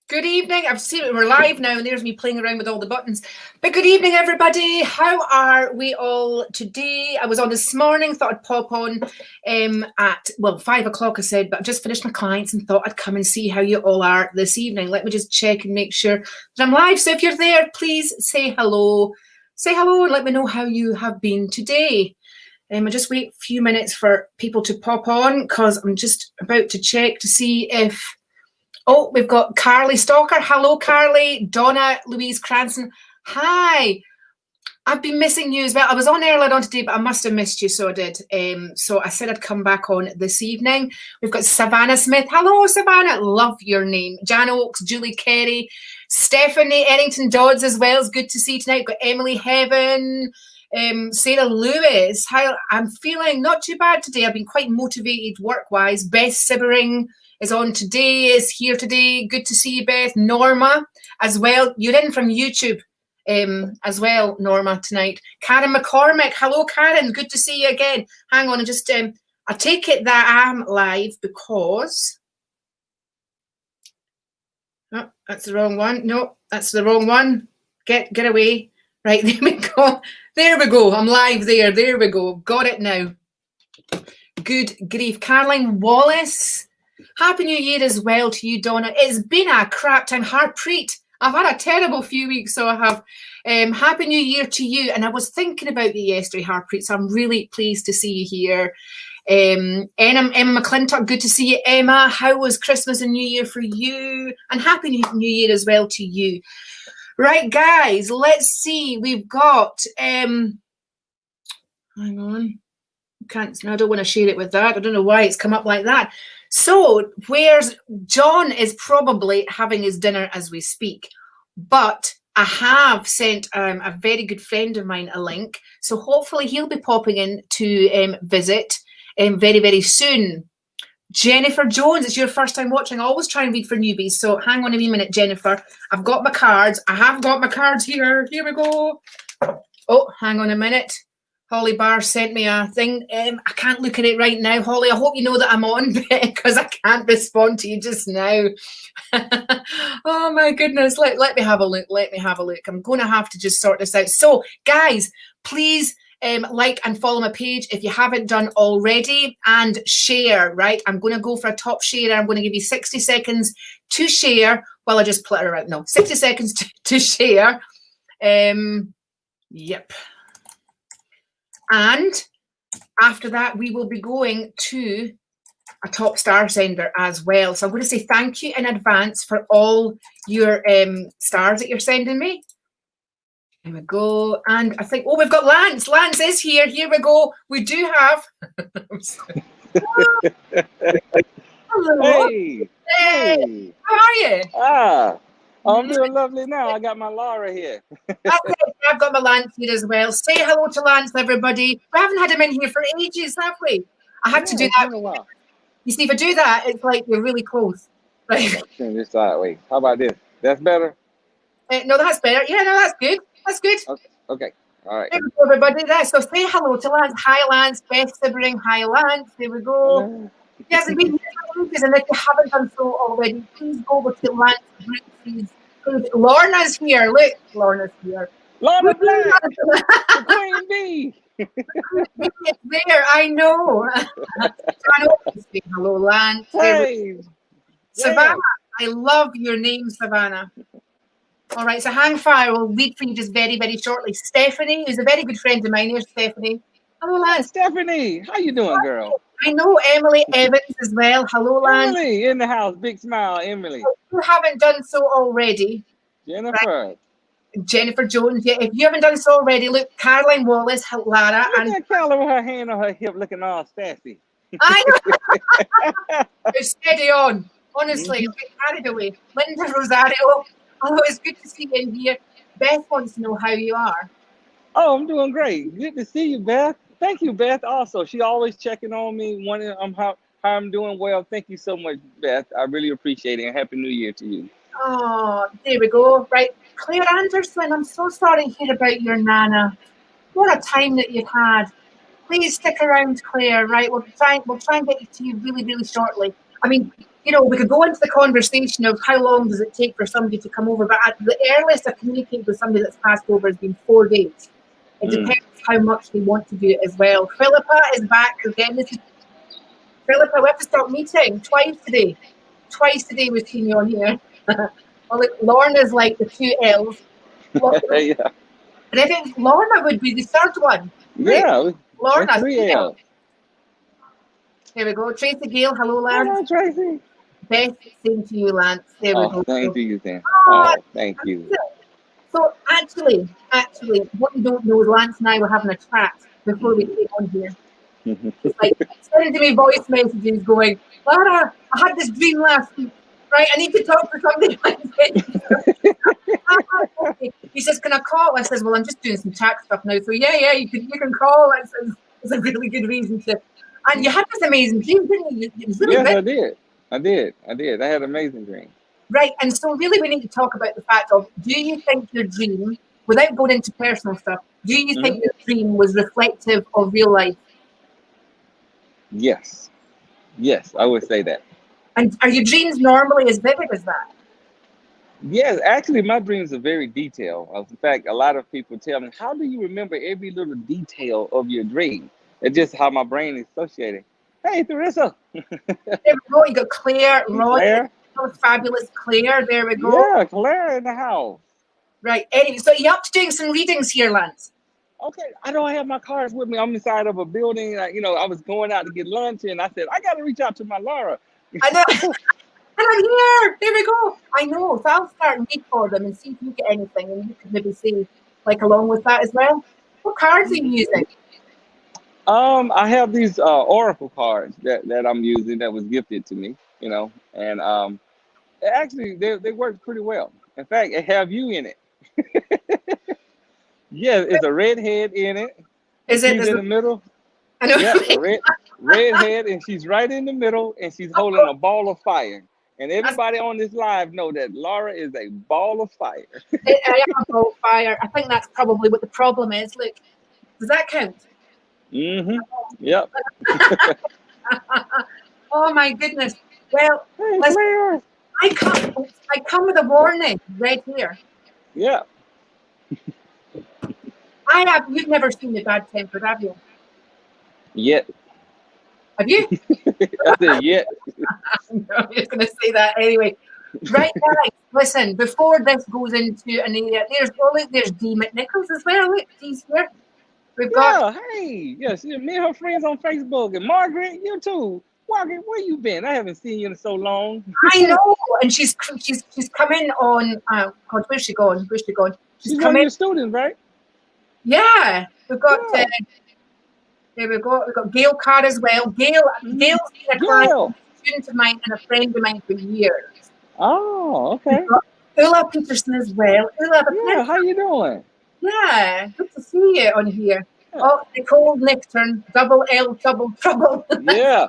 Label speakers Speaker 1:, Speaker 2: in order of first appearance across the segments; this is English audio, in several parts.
Speaker 1: Good evening. I've seen it. We're live now, and there's me playing around with all the buttons. But good evening, everybody. How are we all today? I was on this morning, thought I'd pop on at 5 o'clock, I said, but I just finished my clients and thought I'd come and see how you all are this evening. Let me just check and make sure that I'm live. So if you're there, please say hello. Say hello and let me know how you have been today. I just wait a few minutes for people to pop on because I'm just about to check to see if... Oh, we've got Carly Stalker. Hello, Carly. Donna Louise Cranston. Hi. I've been missing you as well. I was on earlier on today, but I must have missed you, so I did. So I said I'd come back on this evening. We've got Savannah Smith. Hello, Savannah. Love your name. Jan Oakes, Julie Carey, Stephanie Errington Dodds as well. It's good to see you tonight. We've got Emily Heaven, Sarah Lewis. Hi, I'm feeling not too bad today. I've been quite motivated work-wise. Beth Sibbering is on today, is here today. Good to see you, Beth. Norma as well. You're in from YouTube as well, Norma, tonight. Karen McCormick. Hello, Karen. Good to see you again. Hang on, I take it that I'm live because... Oh, that's the wrong one. No, that's the wrong one. Get away. Right, there we go. There we go. I'm live there. There we go. Got it now. Good grief. Caroline Wallace. Happy New Year as well to you, Donna. It's been a crap time. Harpreet, I've had a terrible few weeks, so I have. Happy New Year to you. And I was thinking about you yesterday, Harpreet, so I'm really pleased to see you here. Emma McClintock, good to see you, Emma. How was Christmas and New Year for you? And Happy New Year as well to you. Right, guys, let's see. We've got... hang on. I don't want to share it with that. I don't know why it's come up like that. So where's John is probably having his dinner as we speak, but I have sent a very good friend of mine a link, so hopefully he'll be popping in to visit very, very soon. Jennifer Jones, it's your first time watching. I always try and read for newbies, so hang on a wee minute, Jennifer. I've got my cards. I have got my cards here. Here we go. Oh, hang on a minute. Holly Barr sent me a thing. I can't look at it right now, Holly. I hope you know that I'm on because I can't respond to you just now. Oh, my goodness. Let me have a look. Let me have a look. I'm going to have to just sort this out. So, guys, please like and follow my page if you haven't done already, and share, right? I'm going to go for a top share. I'm going to give you 60 seconds to share while I just plutter out. No, 60 seconds to share. Yep. And after that, we will be going to a top star sender as well. So I'm going to say thank you in advance for all your stars that you're sending me. Here we go. And I think, we've got Lance. Lance is here. Here we go. We do have... Hello. Hey. How are you?
Speaker 2: I'm doing lovely now. I got my Laura here.
Speaker 1: I've got my Lance here as well. Say hello to Lance, everybody. We haven't had him in here for ages, have we? I had to do that. You see, if I do that, it's like we're really close. Right.
Speaker 2: Turn this sideways. How about this? That's better?
Speaker 1: No, that's better. Yeah, no, that's good. That's good.
Speaker 2: Okay. All right.
Speaker 1: There we go, everybody. So say hello to Lance. Hi, Lance. Beth Sibbering. Hi, Lance. There we go. He hasn't been here for ages, and if you haven't done so already, please go over to Lance Brooks. Lorna's here. Look, Lorna's here.
Speaker 2: Lorna Black, the Queen Bee.
Speaker 1: There, I know. Hello, Lance.
Speaker 2: Hey.
Speaker 1: Savannah, I love your name, Savannah. All right, so hang fire. We'll read for you just very, very shortly. Stephanie, who's a very good friend of mine. Here's Stephanie. Hello, Lance.
Speaker 2: Stephanie, how you doing, girl?
Speaker 1: I know Emily Evans as well. Hello, Lance.
Speaker 2: Emily in the house. Big smile, Emily.
Speaker 1: If you haven't done so already.
Speaker 2: Jennifer.
Speaker 1: Right? Jennifer Jones. Yeah, if you haven't done so already, look, Caroline Wallace, Lara.
Speaker 2: Look at Carla with her hand on her hip looking all sassy.
Speaker 1: I know. You're steady on. Honestly, I'm getting carried away. Linda Rosario. Oh, it's good to see you in here. Beth wants to know how you are.
Speaker 2: Oh, I'm doing great. Good to see you, Beth. Thank you, Beth. Also, she always checking on me, wondering how I'm doing well. Thank you so much, Beth. I really appreciate it. And Happy New Year to you.
Speaker 1: Oh, there we go. Right. Claire Anderson, I'm so sorry to hear about your Nana. What a time that you've had. Please stick around, Claire, right? We'll try and get you to you really, really shortly. I mean, we could go into the conversation of how long does it take for somebody to come over, but at the earliest I've communicated with somebody that's passed over has been 4 days. It depends how much they want to do it as well. Philippa is back again. Philippa, we have to start meeting twice today. Twice today we've seen you on here. Well, look, Lorna's like the 2 L's.
Speaker 2: Yeah.
Speaker 1: And I think Lorna would be the third one.
Speaker 2: Yeah.
Speaker 1: Lorna,
Speaker 2: 3 L.
Speaker 1: Here we go. Tracy Gale, hello,
Speaker 2: Hello,
Speaker 1: Lance.
Speaker 2: Tracy.
Speaker 1: Best same to you, Lance. There we go.
Speaker 2: Thank you, then.
Speaker 1: Oh,
Speaker 2: Thank you.
Speaker 1: So actually, what you don't know is Lance and I were having a chat before we came on here. He's like sending me voice messages going, Lara, I had this dream last week. Right, I need to talk to somebody. He says, "Can I call?" I says, "Well, I'm just doing some tax stuff now, so yeah, you can call." It's a really good reason to. And you had this amazing dream, didn't you? It was really
Speaker 2: Yes,
Speaker 1: good.
Speaker 2: I did. I had an amazing dream.
Speaker 1: Right, and so really we need to talk about the fact of, do you think your dream, without going into personal stuff, do you think your dream was reflective of real life?
Speaker 2: Yes, I would say that.
Speaker 1: And are your dreams normally as vivid as that?
Speaker 2: Yes, actually, my dreams are very detailed. In fact, a lot of people tell me, "How do you remember every little detail of your dream?" It's just how my brain is associated. Hey, Theresa.
Speaker 1: There we go. You got Claire, Roy,
Speaker 2: Claire.
Speaker 1: fabulous Claire. There we go.
Speaker 2: Yeah, Claire in the house.
Speaker 1: Right. Anyway, so you're up to doing some readings here, Lance.
Speaker 2: Okay, I don't have my cards with me. I'm inside of a building. I was going out to get lunch, and I said, I got to reach out to my Lara.
Speaker 1: I know. And I'm here. There we go. I know. So I'll start and read for them and see if you get anything, and you could maybe see, along with that as well. What cards are you using?
Speaker 2: I have these Oracle cards that I'm using that was gifted to me, and actually they work pretty well. In fact, it have you in it. Yeah, it's a red head in it.
Speaker 1: Is
Speaker 2: she's in the middle.
Speaker 1: I know.
Speaker 2: Yeah, red head, and she's right in the middle, and she's holding a ball of fire. And everybody on this live know that Lara is a ball of fire.
Speaker 1: I am a ball of fire. I think that's probably what the problem is. Look, does that count?
Speaker 2: Yep.
Speaker 1: Oh my goodness. Well,
Speaker 2: hey,
Speaker 1: I come with a warning right here.
Speaker 2: Yeah.
Speaker 1: You've never seen me bad tempered, have you?
Speaker 2: Yet.
Speaker 1: Have you?
Speaker 2: I said yet.
Speaker 1: No, I'm just going to say that anyway. Right, guys, listen, before this goes into an area, there's Dee McNichols as well. Look, Dee's here. We've got.
Speaker 2: Hey, yes, me and her friends on Facebook, and Margaret, you too. Margaret, where you been? I haven't seen you in so long.
Speaker 1: I know, and she's come in on. God, where's she gone?
Speaker 2: She's one of your students, right?
Speaker 1: Yeah, we've got. There we go. We've got Gail Carr as well. Gail's been a client, student of mine, and a friend of mine for years.
Speaker 2: Oh, okay.
Speaker 1: We've got Ulla Peterson as well. Ulla,
Speaker 2: how you doing?
Speaker 1: Yeah, good to see you on here. Yeah. Oh, Nicole Nicktern, double L, double trouble.
Speaker 2: Yeah,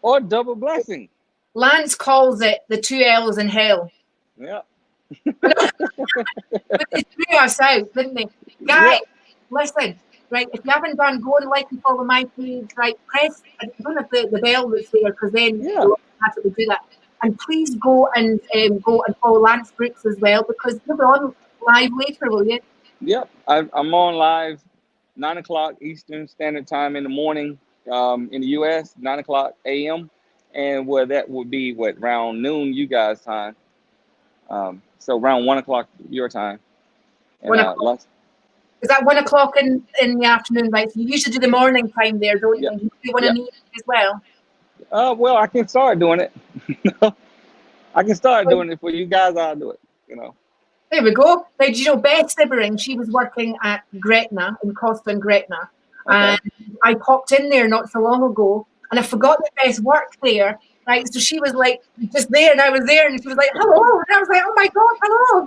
Speaker 2: or double blessing.
Speaker 1: Lance calls it the 2 L's in hell.
Speaker 2: Yeah.
Speaker 1: But they threw us out, didn't they? Guys, listen, right, if you haven't done, go and like and follow my page, right, press, I don't know if the bell that's there, because then you'll automatically do that. And please go and follow Lance Brooks as well, because you'll be on live later, will you?
Speaker 2: Yep, I'm on live 9 o'clock Eastern Standard Time in the morning in the U.S., 9 o'clock a.m., and where that would be, around noon you guys' time. So around 1 o'clock your time. And,
Speaker 1: 1 o'clock. Is that 1 o'clock in the afternoon, right? So you usually do the morning time there, don't you? You do one in the evening as well?
Speaker 2: Well, I can start doing it. I can start doing it for you guys. I'll do it,
Speaker 1: There we go. Now, Beth Sibbering, she was working at Gretna, in Costa and Gretna. And I popped in there not so long ago, and I forgot that Beth worked there, right? So she was like, just there, and I was there, and she was like, hello. And I was like, oh my God, hello.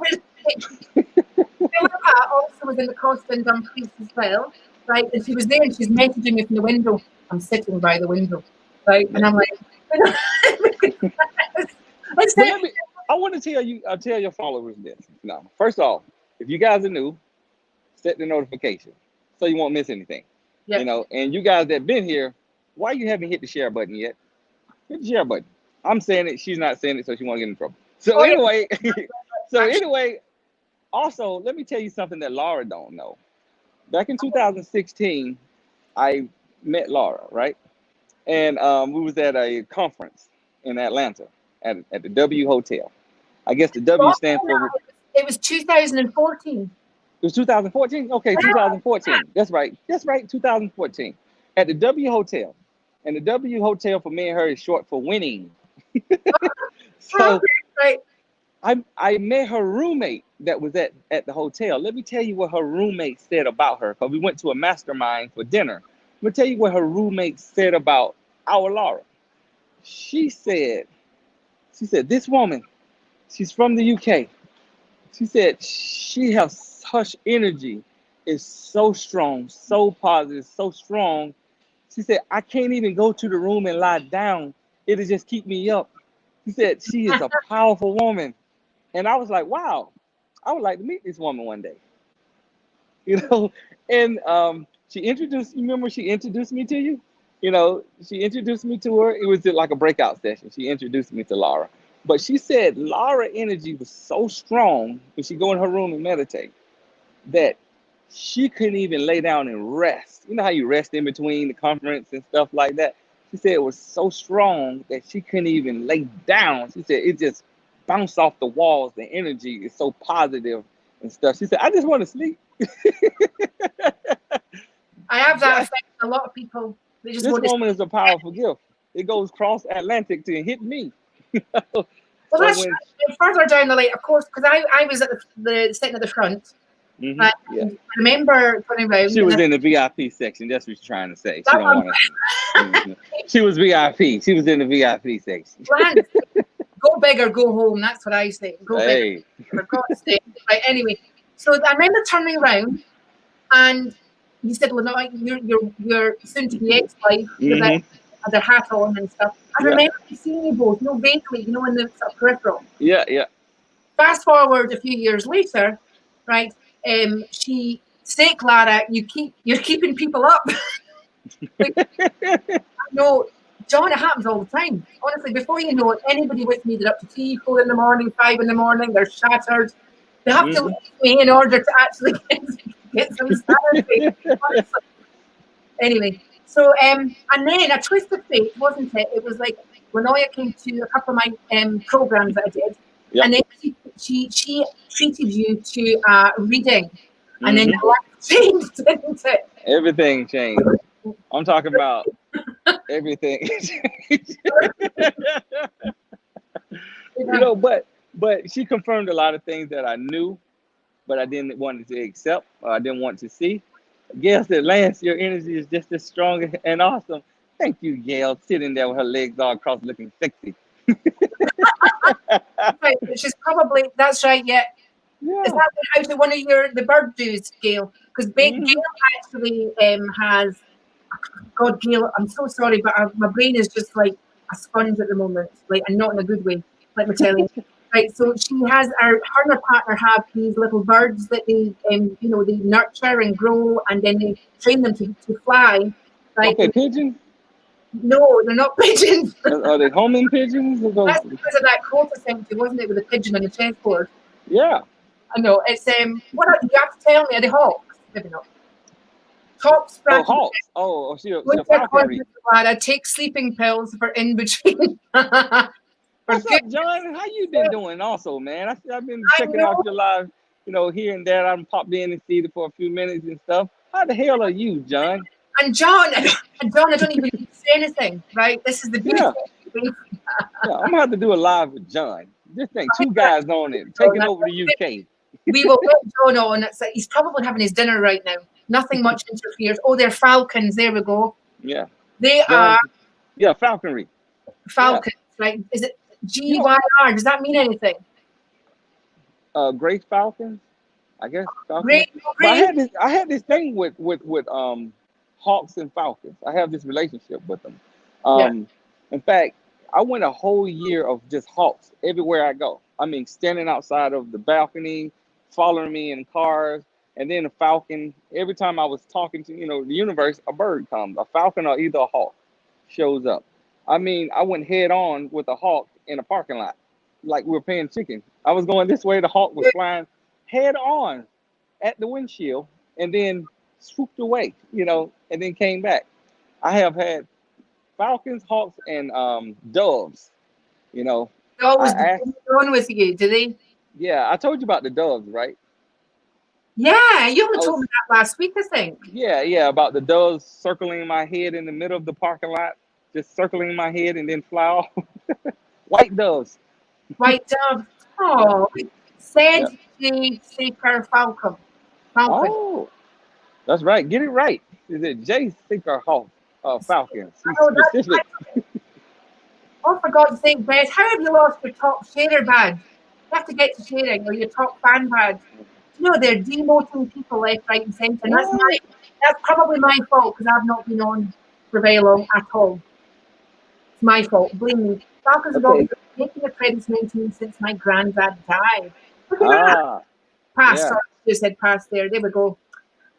Speaker 1: Philippa also was in the Costa and Dumfries as well, right? And she was there, and she's messaging me from the window. I'm sitting by the window, right? And I'm like,
Speaker 2: I want to tell you, I'll tell your followers this. Now, first off, if you guys are new, set the notification so you won't miss anything. And you guys that been here, why you haven't hit the share button yet? Hit the share button. I'm saying it. She's not saying it, so she won't get in trouble. So
Speaker 1: Oh, yeah.
Speaker 2: anyway, so
Speaker 1: Actually,
Speaker 2: anyway, also let me tell you something that Laura don't know. Back in 2016, I met Laura, right? And we was at a conference in Atlanta at the W Hotel. I guess the W stands for, it
Speaker 1: it was 2014.
Speaker 2: was 2014. Okay, 2014. That's right. That's right. 2014 at the W Hotel, and the W Hotel for me and her is short for winning. So
Speaker 1: Right.
Speaker 2: I met her roommate that was at the hotel. Let me tell you what her roommate said about her, because we went to a mastermind for dinner. Let me tell you what her roommate said about our Laura. She said, this woman, she's from the UK. She said she has such energy, is so strong, so positive, so strong. She said, I can't even go to the room and lie down. It'll just keep me up. She said she is a powerful woman. And I was like, wow, I would like to meet this woman one day. You know, and she introduced, you remember she introduced me to you? You know, she introduced me to her. It was like a breakout session. She introduced me to Laura. But she said Laura energy was so strong when she go in her room and meditate that she couldn't even lay down and rest. You know how you rest in between the conference and stuff like that? She said it was so strong that she couldn't even lay down. She said it just bounced off the walls. The energy is so positive and stuff. She said, I just want to sleep.
Speaker 1: I have that
Speaker 2: That,
Speaker 1: effect with a lot of people. They just
Speaker 2: this
Speaker 1: want to.
Speaker 2: woman is a powerful gift. It goes cross Atlantic to hit me.
Speaker 1: Well,
Speaker 2: So
Speaker 1: that's
Speaker 2: when,
Speaker 1: further down the line, of course, because I was at the sitting at the front. And
Speaker 2: yeah,
Speaker 1: I remember turning around,
Speaker 2: she
Speaker 1: and
Speaker 2: was in the VIP section. That's what she's trying to say. She
Speaker 1: that
Speaker 2: don't
Speaker 1: one
Speaker 2: want to. She was VIP. She was in the VIP section.
Speaker 1: planned. Go big or go home. That's what I say. Go big,
Speaker 2: Hey.
Speaker 1: for God's sake. Right. Anyway, so I remember turning around, and he said, "Well, no, your soon to be ex-wife, with that
Speaker 2: Mm-hmm.
Speaker 1: had their hat on and stuff." I
Speaker 2: Yeah.
Speaker 1: remember seeing you both, vaguely, in the sort of peripheral.
Speaker 2: Yeah. Yeah.
Speaker 1: Fast forward a few years later, right? She said, "Clara, you're keeping people up." Like, no, John, it happens all the time. Honestly, before you know it, anybody with me, they're up to 3, 4 in the morning, 5 in the morning, they're shattered. They have to
Speaker 2: Mm-hmm.
Speaker 1: leave me in order to actually get some sanity. Honestly. Anyway, so and then a twist of fate, wasn't it? It was like Lanoya came to a couple of my programs that I did,
Speaker 2: Yep.
Speaker 1: and then she treated you to reading, and then
Speaker 2: Mm-hmm.
Speaker 1: your life changed, didn't it?
Speaker 2: Everything changed. I'm talking about everything. But she confirmed a lot of things that I knew, but I didn't want to accept, or I didn't want to see. Gail said, Lance, your energy is just as strong and awesome. Thank you, Gail, sitting there with her legs all crossed looking sexy.
Speaker 1: Right, she's probably that's right. Yeah, is
Speaker 2: Yeah.
Speaker 1: that out of one of the bird dudes, Gail? Because
Speaker 2: Mm-hmm.
Speaker 1: Gail actually has. God, Gail, I'm so sorry, but my brain is just like a sponge at the moment, like, and not in a good way. Let me tell you. Right, so she has her and her partner have these little birds that they nurture and grow, and then they train them to fly. Right?
Speaker 2: Okay, pigeons?
Speaker 1: No, they're not pigeons.
Speaker 2: Are they homing pigeons?
Speaker 1: That's because of that quote I sent you, wasn't it, with the pigeon on the chessboard?
Speaker 2: Yeah.
Speaker 1: I know. It's what you have to tell me. Are they hawks? Maybe not. Top
Speaker 2: Oh,
Speaker 1: scratch.
Speaker 2: hawks. Oh, she a
Speaker 1: Winter
Speaker 2: falconry.
Speaker 1: I take sleeping pills for in between. For
Speaker 2: What's
Speaker 1: good.
Speaker 2: up, John? How you been doing also, man? I've been
Speaker 1: I
Speaker 2: checking
Speaker 1: know.
Speaker 2: out your live, here and there. I'm popped in and see it for a few minutes and stuff. How the hell are you, John?
Speaker 1: And John, I don't even need to say anything, right? This is the
Speaker 2: Yeah.
Speaker 1: beauty.
Speaker 2: Yeah, I'm gonna have to do a live with John. Just think, two guys on it, taking over the UK.
Speaker 1: We will get John on. He's probably having his dinner right now. Nothing much interferes. Oh, they're falcons. There we go.
Speaker 2: Yeah.
Speaker 1: They
Speaker 2: John,
Speaker 1: are
Speaker 2: yeah, falconry.
Speaker 1: falcons, right? Is it
Speaker 2: You know,
Speaker 1: GYR? Does that mean anything?
Speaker 2: Great falcons, I guess falcons.
Speaker 1: Great,
Speaker 2: But
Speaker 1: great.
Speaker 2: I had this thing with hawks and falcons. I have this relationship with them.
Speaker 1: Yeah.
Speaker 2: In fact, I went a whole year of just hawks everywhere I go. I mean, standing outside of the balcony, following me in cars, and then a falcon. Every time I was talking to the universe, a bird comes. A falcon or either a hawk shows up. I mean, I went head on with a hawk in a parking lot, like we were paying chicken. I was going this way, the hawk was flying head on at the windshield, and then swooped away, and then came back. I have had falcons, hawks, and doves. You know,
Speaker 1: They always
Speaker 2: I asked,
Speaker 1: on with you, do they?
Speaker 2: yeah, I told you about the doves, right?
Speaker 1: Yeah, you only
Speaker 2: I
Speaker 1: told
Speaker 2: was,
Speaker 1: me that last week, I think.
Speaker 2: yeah, about the doves circling my head in the middle of the parking lot, just circling my head and then fly off. White doves.
Speaker 1: White dove.
Speaker 2: Yep,
Speaker 1: Oh, said
Speaker 2: yep.
Speaker 1: the seeker falcon. Falcon.
Speaker 2: Oh, that's right. Get it right. Is it Jay Seeker Hawk Falcons? He's
Speaker 1: Oh,
Speaker 2: specific.
Speaker 1: oh, for God's sake, Beth, how have you lost your top sharer badge? You have to get to sharing or your top fan badge. They're demoting people left, right, and centre. And
Speaker 2: What?
Speaker 1: that's probably my fault because I've not been on for very long at all. It's my fault. Blame me. Falcons have always
Speaker 2: Okay.
Speaker 1: been making a presence since my granddad died. Look at that.
Speaker 2: Ah,
Speaker 1: Pass.
Speaker 2: yeah.
Speaker 1: Sorry, just said pass there. There we go.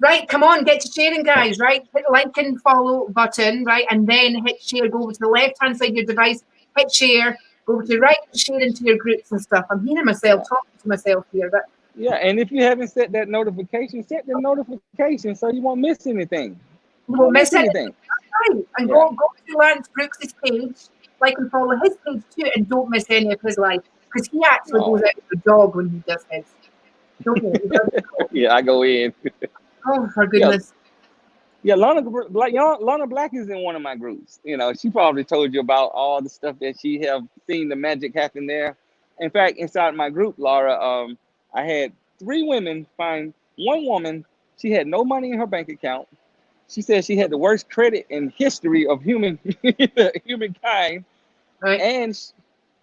Speaker 1: Right, come on, get to sharing, guys. Right, hit the like and follow button, right, and then hit share. Go over to the left-hand side of your device, hit share. Go over to the right, share into your groups and stuff. I'm hearing myself talking to myself here, but
Speaker 2: Yeah, and if you haven't set that notification, set the notification so you won't miss anything.
Speaker 1: you
Speaker 2: You
Speaker 1: won't
Speaker 2: won't
Speaker 1: miss
Speaker 2: miss
Speaker 1: it.
Speaker 2: anything.
Speaker 1: Right, and
Speaker 2: Yeah.
Speaker 1: go to Lance Brooks' page, like and follow his page too, and don't miss any of his life because he actually goes out with a dog when he does his. Don't you? He does it all.
Speaker 2: Yeah, I go in.
Speaker 1: Oh, for goodness.
Speaker 2: Yeah, Lana Black is in one of my groups. She probably told you about all the stuff that she have seen the magic happen there. In fact, inside my group, Laura, I had 3 women find one woman. She had no money in her bank account. She said she had the worst credit in history of humankind,
Speaker 1: Right.
Speaker 2: and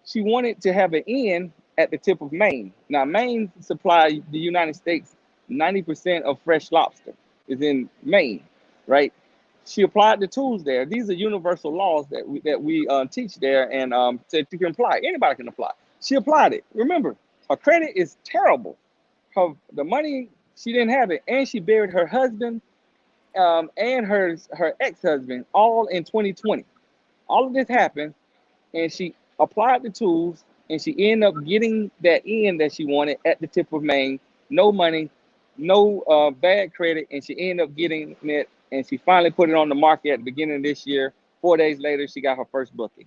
Speaker 2: she wanted to have an inn at the tip of Maine. Now, Maine supply the United States 90% of fresh lobster is in Maine, right? She applied the tools there. These are universal laws that we teach there, and that you can apply. Anybody can apply. She applied it. Remember, her credit is terrible. The money, she didn't have it, and she buried her husband and her ex-husband all in 2020. All of this happened, and she applied the tools, and she ended up getting that inn that she wanted at the tip of Maine. No money, no bad credit, and she ended up getting it, and she finally put it on the market at the beginning of this year. 4 days later, she got her first booking.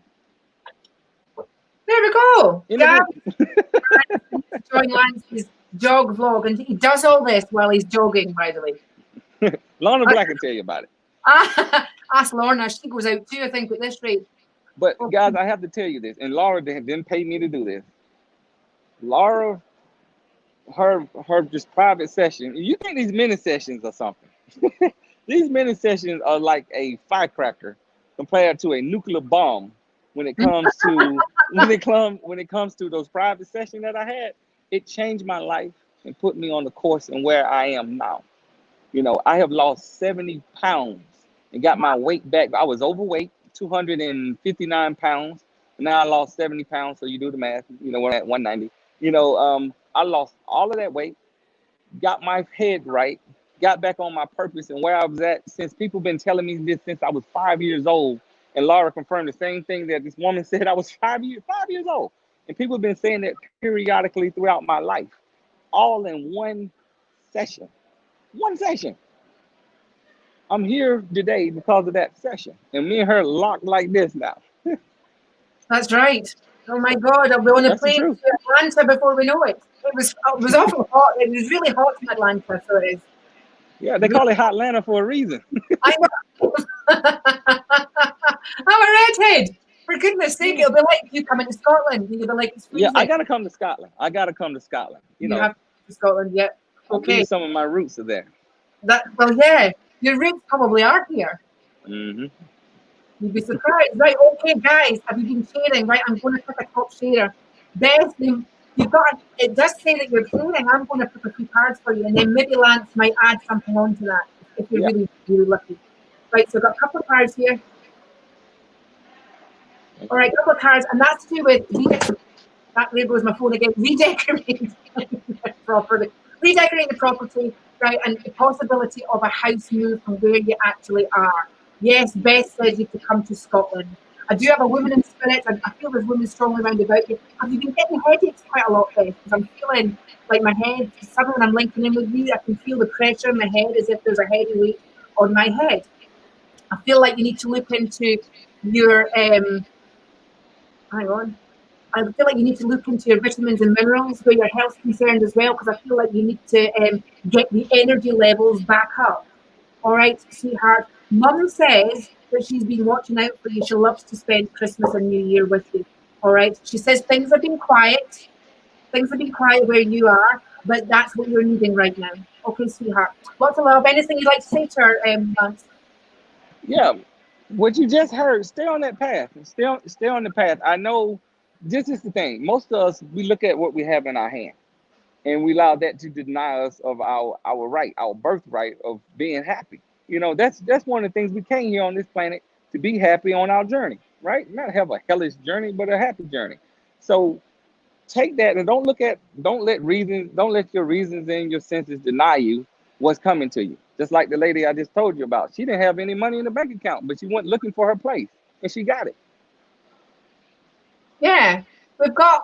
Speaker 1: There we go.
Speaker 2: In
Speaker 1: Guys,
Speaker 2: the
Speaker 1: join Lance's jog vlog, and he does all this while he's jogging, by the way.
Speaker 2: Lorna Black can tell you about it.
Speaker 1: Ask Lorna, she goes out too, I think, at this rate.
Speaker 2: But guys, I have to tell you this, and Laura didn't pay me to do this. Laura, her just private session. You think these mini sessions or something? These mini sessions are like a firecracker compared to a nuclear bomb when it comes to when it comes to those private sessions that I had. It changed my life and put me on the course and where I am now. I have lost 70 pounds and got my weight back. I was overweight, 259 pounds. Now I lost 70 pounds. So you do the math, we're at 190. I lost all of that weight, got my head right, got back on my purpose and where I was at since people been telling me this since I was 5 years old. And Laura confirmed the same thing that this woman said. I was 5 years old. And people have been saying that periodically throughout my life, all in one session. One session. I'm here today because of that session. And me and her locked like this now.
Speaker 1: That's right. Oh my God, I'll be on a plane to Atlanta before we know it. It was awful hot. It was really hot in Atlanta, so it is.
Speaker 2: Yeah, they call it Hot Atlanta for a reason.
Speaker 1: I know. I'm a redhead. For goodness sake, it'll be like you coming to Scotland. You'll be like, it's freezing.
Speaker 2: Yeah, I gotta come to Scotland. You
Speaker 1: have to come to Scotland, yeah. Okay.
Speaker 2: Some of my roots are there.
Speaker 1: Well, yeah, your roots probably are here.
Speaker 2: Mm-hmm.
Speaker 1: You'd be surprised. Right, okay, guys, have you been sharing? Right, I'm going to pick a top sharer. Beth, you've got, it does say that you're sharing. I'm going to pick a few cards for you, and then maybe Lance might add something onto that if you're really, really lucky. Right, so I've got a couple of cards here. All right, a couple of cards, and that's to do with there goes my phone again. Redecorating the property. Redecorating the property, right, and the possibility of a house move from where you actually are. Yes, Beth says you have to come to Scotland. I do have a woman in spirit. I feel there's women strongly around about you. Have you been getting headaches quite a lot, Beth? Because I'm feeling like my head, suddenly when I'm linking in with you, I can feel the pressure in my head as if there's a heavy weight on my head. I feel like you need to look into your, hang on. I feel like you need to look into your vitamins and minerals where your health's concerned as well, because I feel like you need to get the energy levels back up. All right, sweetheart. Mum says that she's been watching out for you. She loves to spend Christmas and New Year with you. All right. She says things have been quiet. Things have been quiet where you are, but that's what you're needing right now. Okay, sweetheart. Lots of love. Anything you'd like to say to her, Lance?
Speaker 2: Yeah, what you just heard, stay on that path. Stay on the path. I know this is the thing. Most of us, we look at what we have in our hand and we allow that to deny us of our right, our birthright of being happy. You know, that's one of the things we came here on this planet to be happy on our journey, right? Not have a hellish journey, but a happy journey. So take that and don't let your reasons and your senses deny you what's coming to you. Just like the lady I just told you about. She didn't have any money in the bank account, but she went looking for her place and she got it.
Speaker 1: Yeah, we've got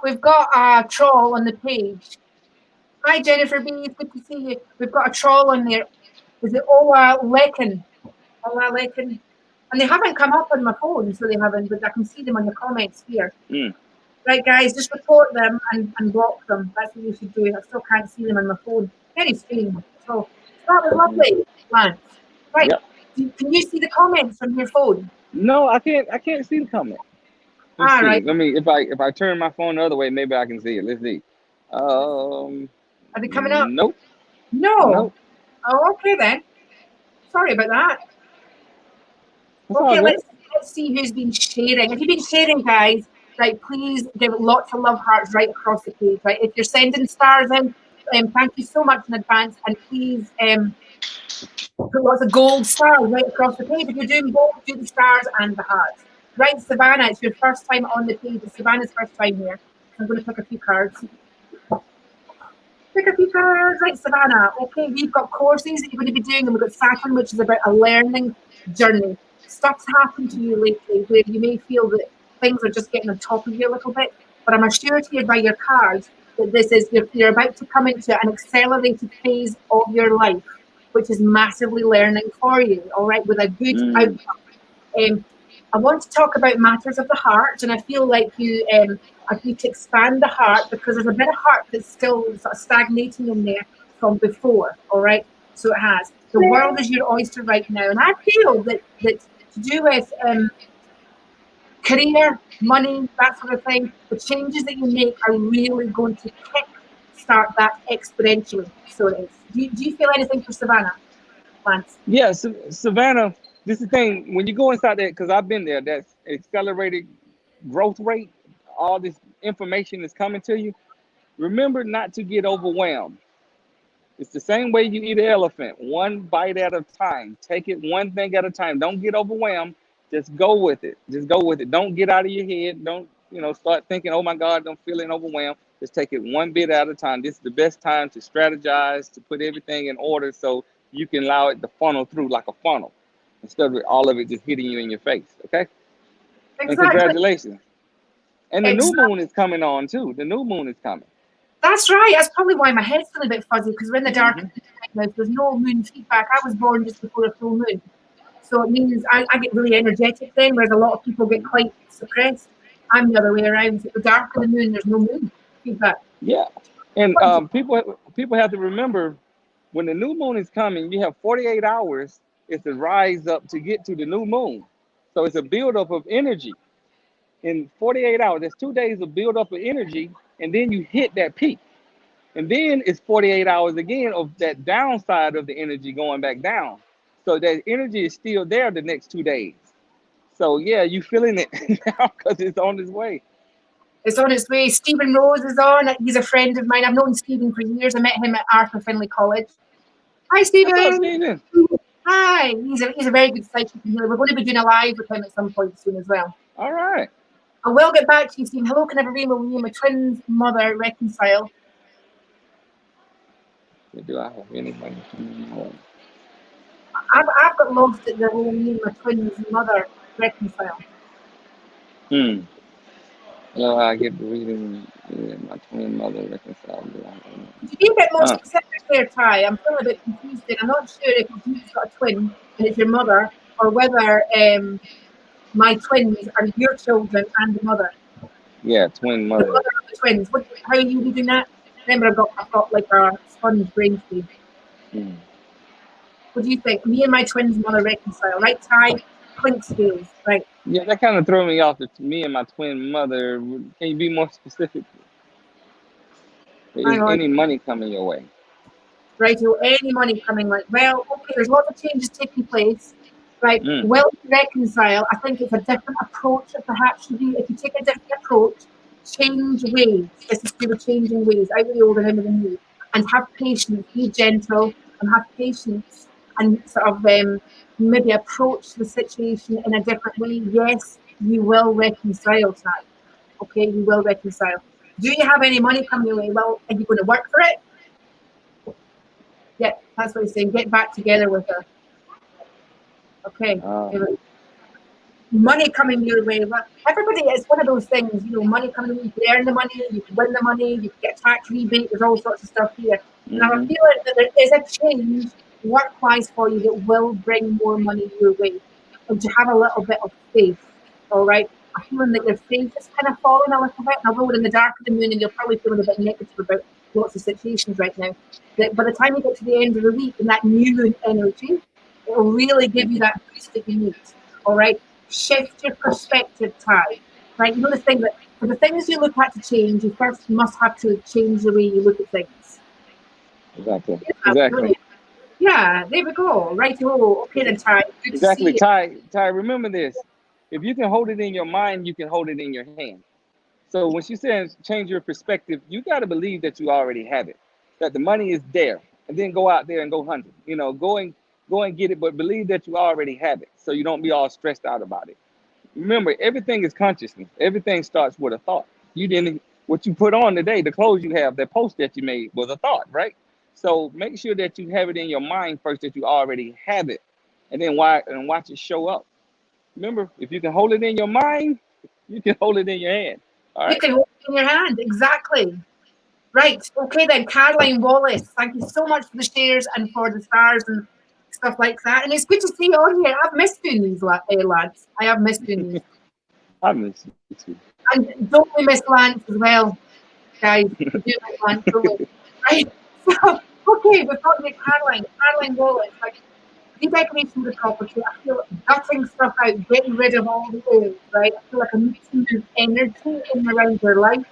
Speaker 1: a troll on the page. Hi Jennifer B, it's good to see you. We've got a troll on there. Is it Ola Lekin? Ola Lekin. And they haven't come up on my phone, so they haven't, but I can see them on the comments here.
Speaker 2: Mm.
Speaker 1: Right, guys, just report them and block them. That's what you should do. I still can't see them on my phone. Very strange. So that was lovely, Lance. Right.
Speaker 2: Yep.
Speaker 1: Can you see the comments from your phone?
Speaker 2: No, I can't see the comment. Let's
Speaker 1: All
Speaker 2: see.
Speaker 1: right.
Speaker 2: Let me if I turn my phone the other way, maybe I can see it. Let's see.
Speaker 1: Are they coming up?
Speaker 2: Nope.
Speaker 1: No.
Speaker 2: Nope.
Speaker 1: Oh, okay then. Sorry about that.
Speaker 2: That's all
Speaker 1: Okay,
Speaker 2: good.
Speaker 1: let's see who's been sharing. If you've been sharing, guys, right, please give lots of love hearts right across the page. Right, if you're sending stars in, thank you so much in advance, and please put lots of gold stars right across the page. If you're doing both, do the stars and the hearts. Right, Savannah, it's your first time on the page. It's Savannah's first time here. I'm going to pick a few cards. Pick a few cards, right, Savannah. Okay, we've got courses that you're going to be doing, and we've got Saturn, which is about a learning journey. Stuff's happened to you lately where you may feel that things are just getting on top of you a little bit, but I'm assured here by your cards that this is you're about to come into an accelerated phase of your life, which is massively learning for you. All right, with a good outcome. I want to talk about matters of the heart, and I feel like you need to expand the heart because there's a bit of heart that's still sort of stagnating in there from before. All right, so it has. The world is your oyster right now, and I feel that to do with career, money, that sort of thing, the changes that you make are really going to kick-start that exponentially. So it is. Do you feel anything for Savannah, Lance?
Speaker 2: Yeah, Savannah, this is the thing. When you go inside that, because I've been there, that's accelerated growth rate, all this information is coming to you. Remember not to get overwhelmed. It's the same way you eat an elephant, one bite at a time. Take it one thing at a time. Don't get overwhelmed. Just go with it. Just go with it. Don't get out of your head. Don't, start thinking, oh my God, I'm feeling overwhelmed. Just take it one bit at a time. This is the best time to strategize, to put everything in order so you can allow it to funnel through like a funnel instead of all of it just hitting you in your face. Okay? And
Speaker 1: Exactly.
Speaker 2: congratulations. And the new moon is coming on too. The new moon is coming.
Speaker 1: That's right. That's probably why my head's still a bit fuzzy because we're in the dark right now. There's no moon feedback. I was born just before a full moon. So it means I get really energetic then, whereas a lot of people get quite suppressed. I'm the other way around. At the dark of the moon, there's no moon feedback.
Speaker 2: Yeah. And people have to remember when the new moon is coming, you have 48 hours is to rise up to get to the new moon. So it's a buildup of energy. In 48 hours, there's 2 days of buildup of energy, and then you hit that peak. And then it's 48 hours again of that downside of the energy going back down. So that energy is still there the next 2 days. So yeah, you feeling it now because it's on its way.
Speaker 1: It's on its way. Stephen Rose is on. He's a friend of mine. I've known Stephen for years. I met him at Arthur Finlay College. Hi, Stephen.
Speaker 2: What's up, Stephen?
Speaker 1: Hi. He's a very good psychic healer. We're going to be doing a live with him at some point soon as well.
Speaker 2: All right.
Speaker 1: I will get back to you, Stephen. Hello, can I have a reading with me and my twin's mother reconcile?
Speaker 2: Do I have any money?
Speaker 1: I've got lost at the whole me and my twin's mother reconcile.
Speaker 2: Hmm. Hello, I get the reading. Yeah, my twin mother reconciled.
Speaker 1: Could you be a bit more
Speaker 2: Uh,
Speaker 1: specific there, Ty? I'm feeling a bit confused there. I'm not sure if it's you who's got a twin and it's your mother, or whether my twins are your children and the mother.
Speaker 2: yeah, twin
Speaker 1: The
Speaker 2: mother.
Speaker 1: mother of the twins. How are you doing that? Remember, I've got like a sponge brain today.
Speaker 2: Hmm.
Speaker 1: What do you think? Me and my twins' mother reconcile, right? Ty, clink scales, right?
Speaker 2: Yeah, that kind of threw me off. Me and my twin mother. Can you be more specific? Is
Speaker 1: Hang on.
Speaker 2: any money coming your way?
Speaker 1: Right? Any money coming? Like, well, okay, there's lots of changes taking place, right?
Speaker 2: Mm.
Speaker 1: Will you reconcile? I think it's a different approach that perhaps should be, if you take a different approach, change ways. This is to do with changing ways, out with the old and in with the new, and have patience, be gentle, and have patience, and sort of maybe approach the situation in a different way. Yes, you will reconcile, Ty. Okay, you will reconcile. Do you have any money coming your way? Well, are you going to work for it? Yeah, that's what he's saying. Get back together with her. Okay.
Speaker 2: Uh,
Speaker 1: Money coming your way. Well, everybody, it's one of those things, money coming your way. You can earn the money, you can win the money, you can get a tax rebate. There's all sorts of stuff here. And I have a
Speaker 2: mm-hmm.
Speaker 1: feeling that there is a change work-wise for you that will bring more money your way. And to have a little bit of faith, all right? I'm feeling that your faith is kind of falling a little bit. And although we're in the dark of the moon and you're probably feeling a bit negative about lots of situations right now, that by the time you get to the end of the week and that new moon energy, it will really give you
Speaker 2: Mm-hmm.
Speaker 1: that boost that you need. All right. Shift your perspective, Ty. Right? You know the thing that for the things you look at to change, you first must have to change the way you look at things.
Speaker 2: Exactly.
Speaker 1: Yeah,
Speaker 2: Exactly.
Speaker 1: brilliant. Yeah, there we go. Right. Oh, okay then, Ty. Good to see
Speaker 2: Exactly.
Speaker 1: you.
Speaker 2: Ty, remember this. If you can hold it in your mind, you can hold it in your hand. So when she says change your perspective, you got to believe that you already have it, that the money is there, and then go out there and go hunt it. Go and get it, but believe that you already have it, so you don't be all stressed out about it. Remember, everything is consciousness. Everything starts with a thought. You didn't what you put on today, the clothes you have, that post that you made was a thought, right? So make sure that you have it in your mind first that you already have it, and then watch it show up. Remember, if you can hold it in your mind, you can hold it in your hand. All
Speaker 1: You
Speaker 2: right.
Speaker 1: can hold it in your hand. Exactly. Right. Okay then, Caroline Wallace. Thank you so much for the shares and for the stars and stuff like that. And it's good to see you on here. I've missed doing these, lads. I have missed doing these.
Speaker 2: I miss you too.
Speaker 1: And don't we miss Lance as well, guys? We do miss Lance, don't we? Right. So, okay, we've got the Caroline Wallace. Like, redecoration of the property. I feel like gutting stuff out, getting rid of all the old, right? I feel like I need to move energy in and around your life.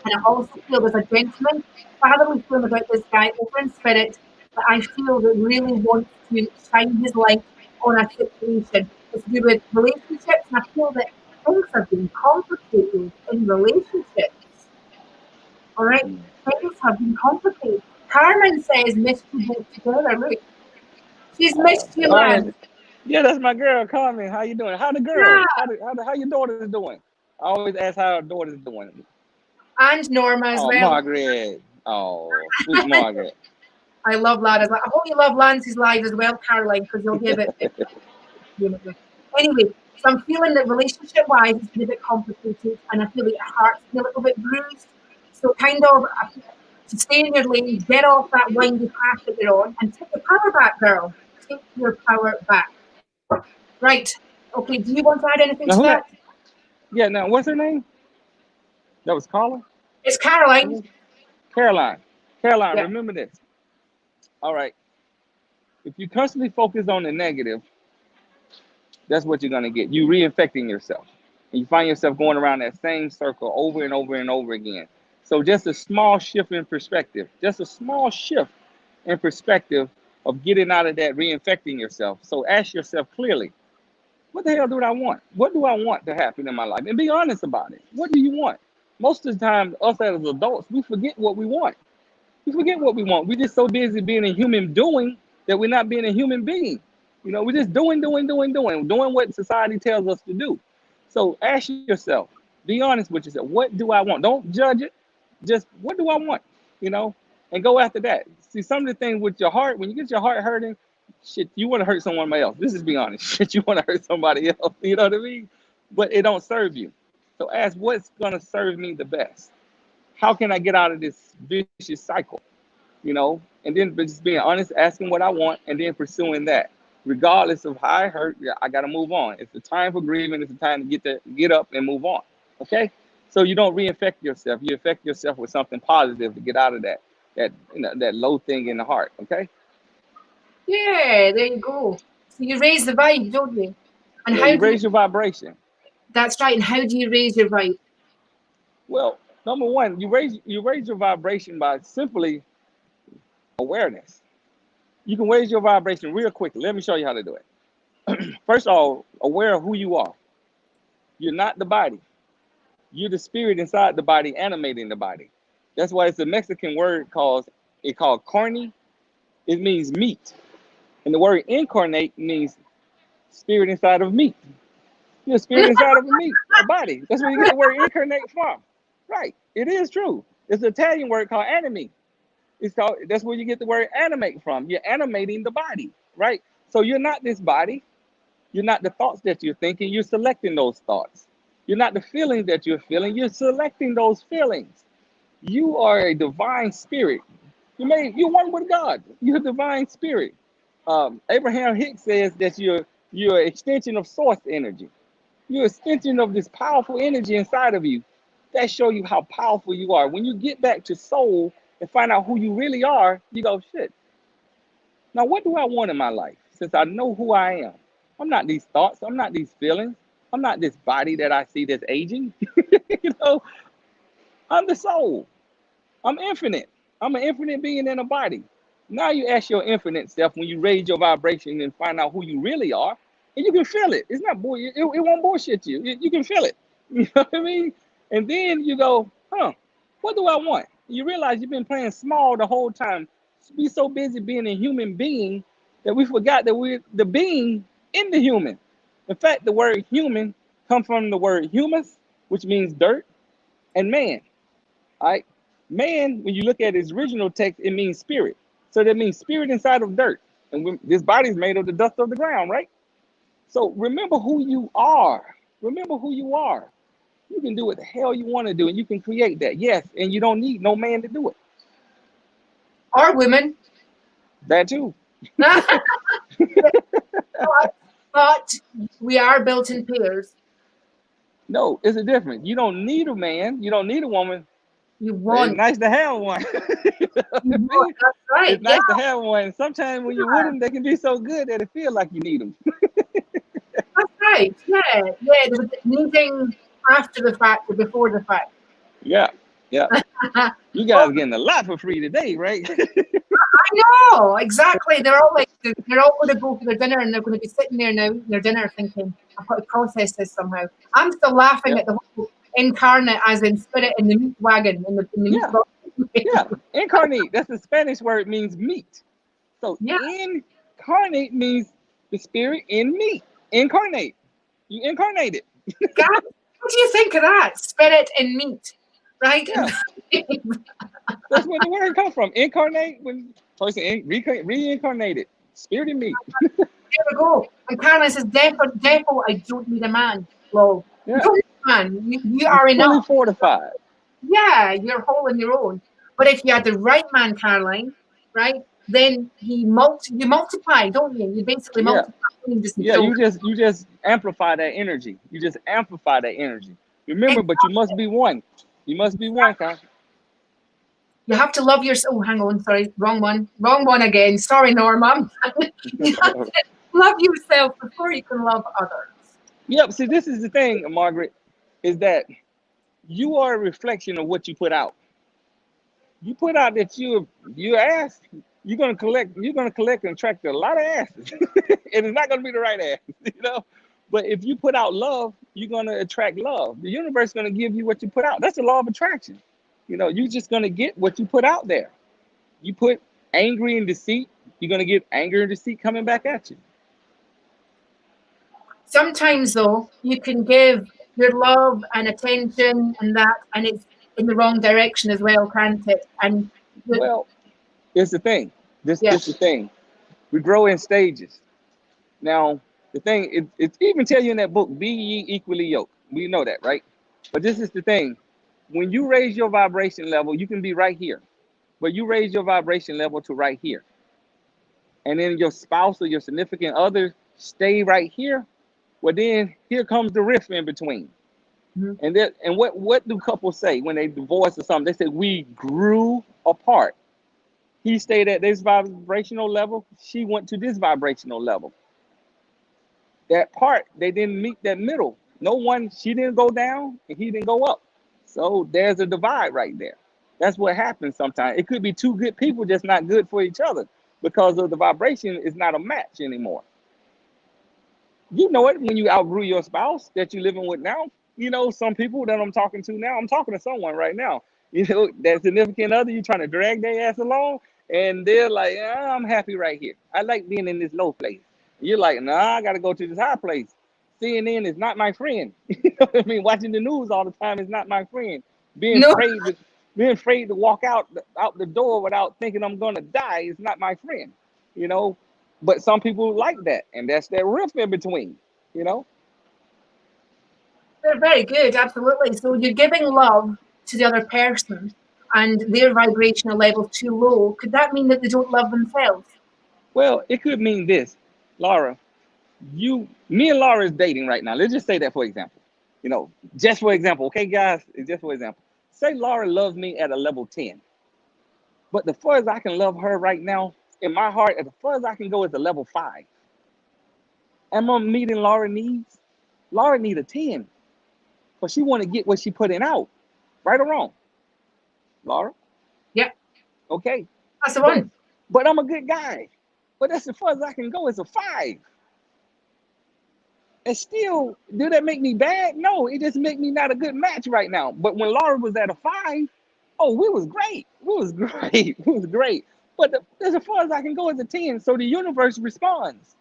Speaker 1: And I also feel there's a gentleman, fatherly feeling about this guy over in spirit that I feel that really wants to shine his light on a situation. It's to do with relationships, and I feel that things have been complicated in relationships. All right,
Speaker 2: Mm.
Speaker 1: things have been complicated. Carmen says, "Missed you both together." Look, she's missed you,
Speaker 2: Carmen,
Speaker 1: man.
Speaker 2: yeah, that's my girl, Carmen. How you doing? How the
Speaker 1: Yeah,
Speaker 2: girls? How your daughter's doing? I always ask how her daughter's doing.
Speaker 1: and Norma as
Speaker 2: Oh,
Speaker 1: well.
Speaker 2: Margaret. Oh, sweet Margaret.
Speaker 1: I love Lance. I hope you love Lance's live as well, Caroline, because you'll give it. Anyway, so I'm feeling that relationship wise, it's been a bit complicated, and I feel like your heart's been a little bit bruised. So, kind of to stay in your lane, get off that windy path that you're on, and take your power back, girl. Take your power back. Right. Okay. Do you want to add anything
Speaker 2: Now
Speaker 1: to
Speaker 2: who?
Speaker 1: that?
Speaker 2: Yeah. Now what's her name? That was Carla.
Speaker 1: It's Caroline.
Speaker 2: Caroline. Caroline.
Speaker 1: Yeah.
Speaker 2: Remember this. All right. If you constantly focus on the negative, that's what you're gonna get. You reinfecting yourself, and you find yourself going around that same circle over and over and over again. So just a small shift in perspective, just a small shift in perspective of getting out of that reinfecting yourself. So ask yourself clearly, what the hell do I want? What do I want to happen in my life? And be honest about it. What do you want? Most of the time, us as adults, we forget what we want. We forget what we want. We're just so busy being a human doing that we're not being a human being. We're just doing what society tells us to do. So ask yourself, be honest with yourself. What do I want? Don't judge it. Just what do I want? You know, and go after that. See, some of the things with your heart, when you get your heart hurting, shit, you want to hurt someone else. This is be honest. Shit, you want to hurt somebody else. You know what I mean? but it don't serve you. So ask, what's gonna serve me the best? How can I get out of this vicious cycle? You know, and then just being honest, asking what I want, and then pursuing that, regardless of how I hurt. Yeah, I got to move on. It's the time for grieving. It's the time to get up and move on. Okay, so you don't reinfect yourself. You infect yourself with something positive to get out of that low thing in the heart. Okay.
Speaker 1: Yeah, there you go. So you raise the vibe, don't you? And
Speaker 2: Yeah,
Speaker 1: how
Speaker 2: you
Speaker 1: do you,
Speaker 2: raise your vibration.
Speaker 1: that's right. And how do you raise your vibe?
Speaker 2: Well, number one, you raise your vibration by simply awareness. You can raise your vibration real quickly. Let me show you how to do it. First of all, aware of who you are. You're not the body. You're the spirit inside the body, animating the body. That's why it's a Mexican word called carne. It means meat, and the word incarnate means spirit inside of meat. You're a spirit inside of a body. That's where you get the word incarnate from. Right? It is true. It's an Italian word called anime. That's where you get the word animate from. You're animating the body, right? So you're not this body. You're not the thoughts that you're thinking. You're selecting those thoughts. You're not the feelings that you're feeling. You're selecting those feelings. You are a divine spirit. You're one with God. You're a divine spirit. Abraham Hicks says that you're an extension of source energy. You're an extension of this powerful energy inside of you. That show you how powerful you are. When you get back to soul and find out who you really are, you go, shit. Now, what do I want in my life? Since I know who I am, I'm not these thoughts. I'm not these feelings. I'm not this body that I see that's aging. you know, I'm the soul. I'm infinite. I'm an infinite being in a body. Now you ask your infinite self when you raise your vibration and find out who you really are, and you can feel it. It's not it won't bullshit you. You can feel it. You know what I mean? And then you go, huh? What do I want? You realize you've been playing small the whole time. We so busy being a human being that we forgot that we're the being in the human. In fact, the word human comes from the word humus, which means dirt, and man. All right. Man, when you look at its original text, it means spirit. So that means spirit inside of dirt. And this body is made of the dust of the ground, right? So remember who you are. Remember who you are. You can do what the hell you want to do, and you can create that. Yes, and you don't need no man to do it.
Speaker 1: Or women.
Speaker 2: That too.
Speaker 1: But we are built in pairs.
Speaker 2: No, it's a difference. You don't need a man. You don't need a woman.
Speaker 1: You
Speaker 2: It's
Speaker 1: want.
Speaker 2: nice to have one.
Speaker 1: You want. That's right.
Speaker 2: It's nice to have one. Sometimes when you're with them, they can be so good that it feels like you need them.
Speaker 1: That's right. Yeah. Yeah. There's needing after the fact or before the fact.
Speaker 2: Yeah. Yeah. You guys are getting a lot for free today, right?
Speaker 1: I know, exactly. They're all going to go for their dinner and they're going to be sitting there now eating their dinner thinking, I've got to process this somehow. I'm still laughing at the whole incarnate as in spirit in the meat wagon, in the meat box.
Speaker 2: Yeah. Incarnate, that's the Spanish word, means meat. So
Speaker 1: Yeah.
Speaker 2: incarnate means the spirit in meat. Incarnate. You incarnated.
Speaker 1: God, what do you think of that? Spirit in meat, right?
Speaker 2: Yeah. That's where the word comes from. Incarnate, when person reincarnated. Spirit in meat.
Speaker 1: There we go. And Carolyn says, defo, I don't need a man. Well,
Speaker 2: Yeah.
Speaker 1: you don't need a man. You are
Speaker 2: fully
Speaker 1: enough.
Speaker 2: Fortified.
Speaker 1: Yeah, you're whole on your own. But if you had the right man, Caroline, right, then you multiply, don't you? You basically multiply.
Speaker 2: You just amplify that energy. You just amplify that energy. Remember, but you must be one. You must be one, Con.
Speaker 1: You have to love yourself. Oh, hang on, sorry, wrong one again. Sorry, Norma. You have to love yourself before you can love others.
Speaker 2: Yep. See, this is the thing, Margaret, is that you are a reflection of what you put out. You put out that you're ass, you're gonna collect and attract a lot of asses. And it's not gonna be the right ass, you know. But if you put out love, you're gonna attract love. The universe is gonna give you what you put out. That's the law of attraction. You know, you're just gonna get what you put out there. You put angry and deceit, you're gonna get anger and deceit coming back at you.
Speaker 1: Sometimes, though, you can give your love and attention and that, and it's in the wrong direction as well, can't it? And
Speaker 2: well, it's the thing. This is the thing. We grow in stages. Now, The thing, it even tell you in that book, be ye equally yoked. We know that, right? But this is the thing. When you raise your vibration level, you can be right here. But you raise your vibration level to right here. And then your spouse or your significant other stay right here. Well, then here comes the rift in between.
Speaker 1: Mhm.
Speaker 2: And what do couples say when they divorce or something? They say we grew apart. He stayed at this vibrational level. She went to this vibrational level. That part, they didn't meet that middle. No one, she didn't go down and he didn't go up. So there's a divide right there. That's what happens sometimes. It could be two good people just not good for each other because of the vibration is not a match anymore. You know it when you outgrew your spouse that you're living with now. You know, some people that I'm talking to now, I'm talking to someone right now, you know, that significant other, you trying to drag their ass along, and they're like, I'm happy right here. I like being in this low place. You're like, nah, I got to go to this high place. CNN is not my friend. You know what I mean? Watching the news all the time is not my friend. Being
Speaker 1: No,
Speaker 2: afraid to, being afraid to walk out the door without thinking I'm gonna die is not my friend. You know, but some people like that, and that's that rift in between. You know,
Speaker 1: they're very good, absolutely. So you're giving love to the other person and their vibrational level too low. Could that mean that they don't love themselves?
Speaker 2: well, it could mean this, Laura. Me and Laura is dating right now. Let's just say that for example. You know, just for example, okay, guys, just for example. Say Laura loves me at a level 10, but the furthest I can love her right now in my heart, as far as I can go is a level 5. Am I meeting Laura needs? Laura need a 10, because she want to get what she putting out, right or wrong, Laura?
Speaker 1: Yeah,
Speaker 2: Okay,
Speaker 1: that's the
Speaker 2: but
Speaker 1: one.
Speaker 2: but I'm a good guy. But that's as far as I can go is a 5. And still, do that make me bad? No, it just make me not a good match right now. But when Laura was at a 5, oh, we was great. We was great. We was great. But that's as far as I can go is a 10. So the universe responds.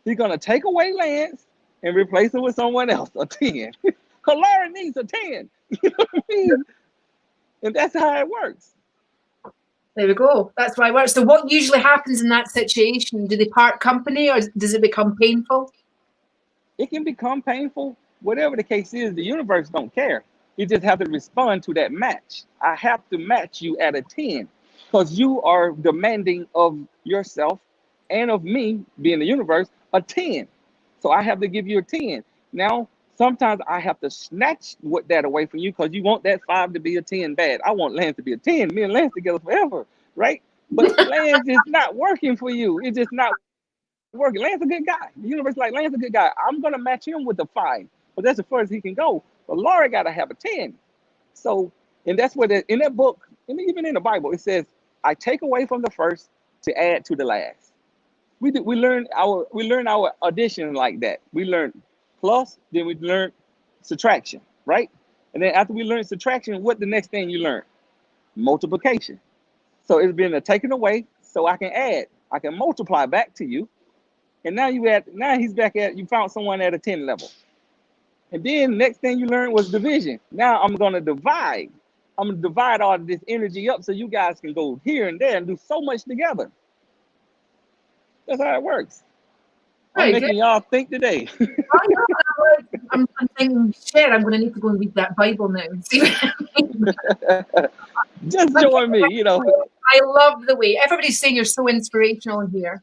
Speaker 2: He's gonna take away Lance and replace it with someone else, a 10. Because Laura needs a 10. You know what I mean? And that's how it works.
Speaker 1: There we go. That's why it works. So what usually happens in that situation? Do they part company or does it become painful?
Speaker 2: It can become painful. Whatever the case is, the universe don't care. You just have to respond to that match. I have to match you at a 10 because you are demanding of yourself and of me, being the universe, a 10. So I have to give you a 10. Now, sometimes I have to snatch what that away from you because you want that 5 to be a 10 bad. I want Lance to be a 10. Me and Lance together forever, right? But Lance is not working for you. It's just not working. Lance a good guy. The universe like Lance a good guy. I'm gonna match him with a 5, but that's as far as he can go. But Laura gotta have a 10. So, and that's what in that book, and even in the Bible, it says, "I take away from the first to add to the last." We learn our addition like that. We learn plus, then we learn subtraction, right? And then after we learn subtraction, what the next thing you learn? Multiplication. So it's been a taken away, so I can add, I can multiply back to you, and now he's back at you found someone at a 10 level. And then next thing you learn was division. Now I'm gonna divide. I'm gonna divide all of this energy up so you guys can go here and there and do so much together. That's how it works. I'm
Speaker 1: Very good.
Speaker 2: making y'all think today.
Speaker 1: Oh, yeah, I'm thinking, shit, I'm going to need to go and read that Bible now and see what I mean.
Speaker 2: Just
Speaker 1: But
Speaker 2: join me, you know.
Speaker 1: I love the way everybody's saying you're so inspirational in here.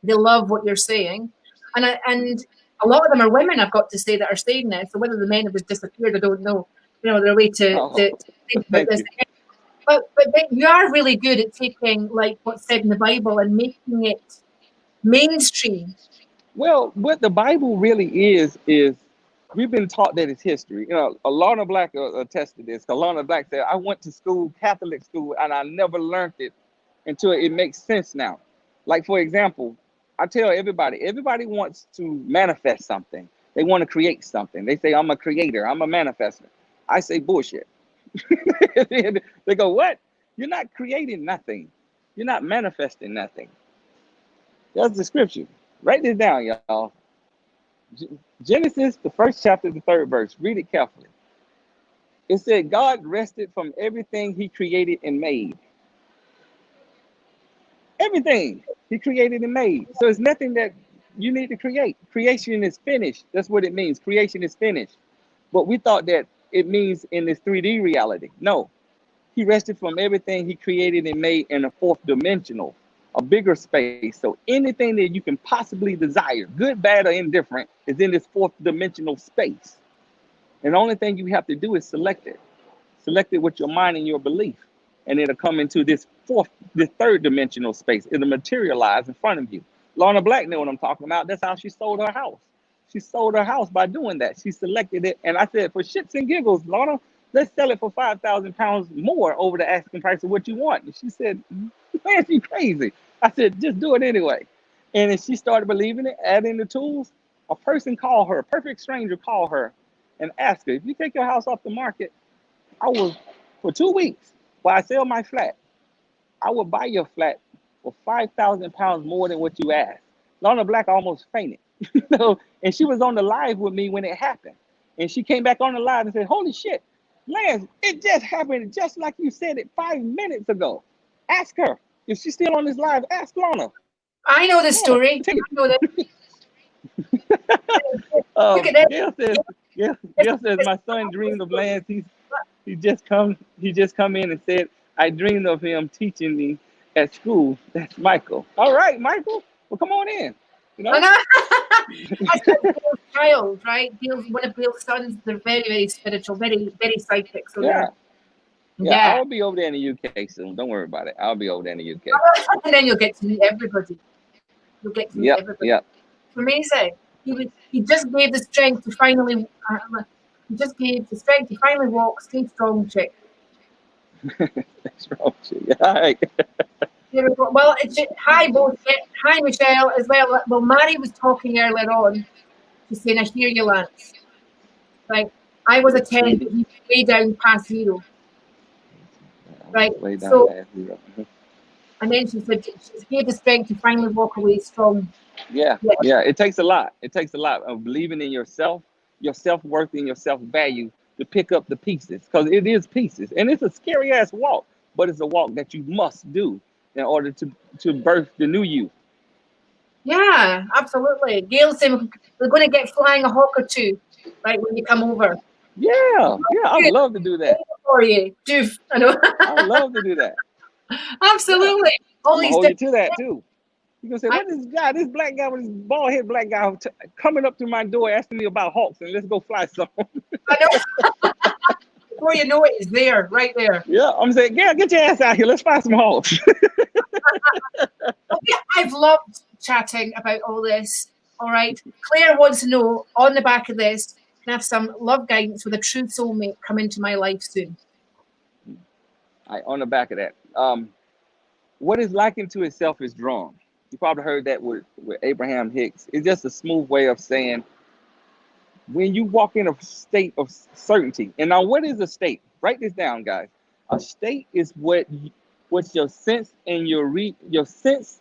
Speaker 1: They love what you're saying. And a lot of them are women, I've got to say, that are saying this. So whether the men have just disappeared, I don't know. You know, their way
Speaker 2: Oh,
Speaker 1: to think about
Speaker 2: thank
Speaker 1: this.
Speaker 2: you.
Speaker 1: But you are really good at taking like what's said in the Bible and making it mainstream.
Speaker 2: Well, what the Bible really is we've been taught that it's history. You know, Alana Black attested this. Alana Black said, I went to school, Catholic school, and I never learned it until it makes sense now. Like, for example, I tell everybody wants to manifest something. They want to create something. They say, I'm a creator, I'm a manifester. I say, bullshit. They go, what? You're not creating nothing. You're not manifesting nothing. That's the scripture. Write this down, y'all. Genesis, the first chapter, the third verse. Read it carefully. It said, God rested from everything he created and made. Everything he created and made. So it's nothing that You need to create. Creation is finished. That's what it means. Creation is finished. But we thought that it means in this 3D reality. No, he rested from everything he created and made in a fourth dimensional, a bigger space. So anything that you can possibly desire, good, bad, or indifferent, is in this fourth dimensional space. And the only thing you have to do is select it. Select it with your mind and your belief. And it'll come into this third dimensional space. It'll materialize in front of you. Lorna Black knew what I'm talking about. That's how she sold her house. She sold her house by doing that. She selected it. And I said, for shits and giggles, Lorna, let's sell it for 5,000 pounds more over the asking price of what you want. And she said, man, you crazy. I said, just do it anyway. And then she started believing it, adding the tools. A person called her, a perfect stranger called her and asked her, if you take your house off the market, I will, for 2 weeks, while I sell my flat, I will buy your flat for 5,000 pounds more than what you asked. Lorna Black almost fainted. And she was on the live with me when it happened. And she came back on the live and said, holy shit, Lance, it just happened just like you said it 5 minutes ago. Ask her. If she's still on this live, ask Lorna.
Speaker 1: I know this story. I know that. Look at that.
Speaker 2: Gail says, my son dreamed of Lance. He just come in and said, I dreamed of him teaching me at school. That's Michael. All right, Michael. Well, come on in. You know?
Speaker 1: I said Bill's child, right? One of Bill's sons. They're very, very spiritual, very, very psychic. So
Speaker 2: yeah. I'll be over there in the UK soon. Don't worry about it. I'll be over there in the UK.
Speaker 1: And then you'll get to meet everybody. You'll get to meet everybody.
Speaker 2: Yep.
Speaker 1: It's amazing. He just gave the strength to finally. He just gave the strength to finally walk. Stay strong, chick.
Speaker 2: Strong chick. All right.
Speaker 1: There we go. Well, hi both. Hi Michelle as well. Well, Mary was talking earlier on. She's saying, "I hear you, Lance." Like I was a 10, but he's way down past 0. Right.
Speaker 2: Way down
Speaker 1: so,
Speaker 2: past 0.
Speaker 1: And then she said she gave the strength to finally walk away strong.
Speaker 2: Yeah. It takes a lot. It takes a lot of believing in yourself, your self-worth, and your self-value to pick up the pieces, because it is pieces, and it's a scary ass walk, but it's a walk that you must do in order to birth the new you.
Speaker 1: Yeah, absolutely. Gail said we're going to get flying a hawk or two, right, when you come over.
Speaker 2: Yeah, I'd love to do that.
Speaker 1: For you, Doof. I know.
Speaker 2: I'd love to do that.
Speaker 1: Absolutely.
Speaker 2: I'll hold you to that too. You can say, what is this guy, this black guy with this bald head black guy coming up to my door asking me about hawks and let's go fly some.
Speaker 1: I know. Before you know it, it's there, right there.
Speaker 2: Yeah, I'm saying, yeah, get your ass out here. Let's fly some hawks.
Speaker 1: I've loved chatting about all this. All right. Claire wants to know, on the back of this, can I have some love guidance with a true soulmate come into my life soon?
Speaker 2: On the back of that, what is likened to itself is drawn. You probably heard that with Abraham Hicks. It's just a smooth way of saying when you walk in a state of certainty. And now, what is a state? Write this down, guys. A state is what your sense and your sense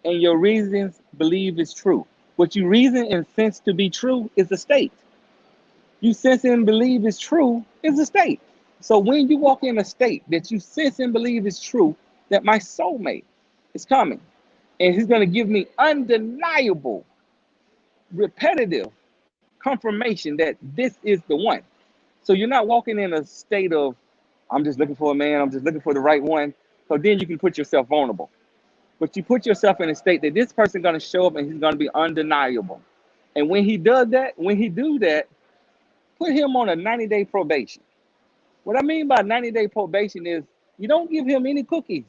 Speaker 2: and your reasons believe is true. What you reason and sense to be true is a state. You sense and believe is true is a state. So when you walk in a state that you sense and believe is true, that my soulmate is coming, and he's going to give me undeniable, repetitive confirmation that this is the one. So you're not walking in a state of, I'm just looking for a man, I'm just looking for the right one. So then you can put yourself vulnerable. But you put yourself in a state that this person's going to show up and he's going to be undeniable. And when he does that, put him on a 90-day probation. What I mean by 90-day probation is you don't give him any cookies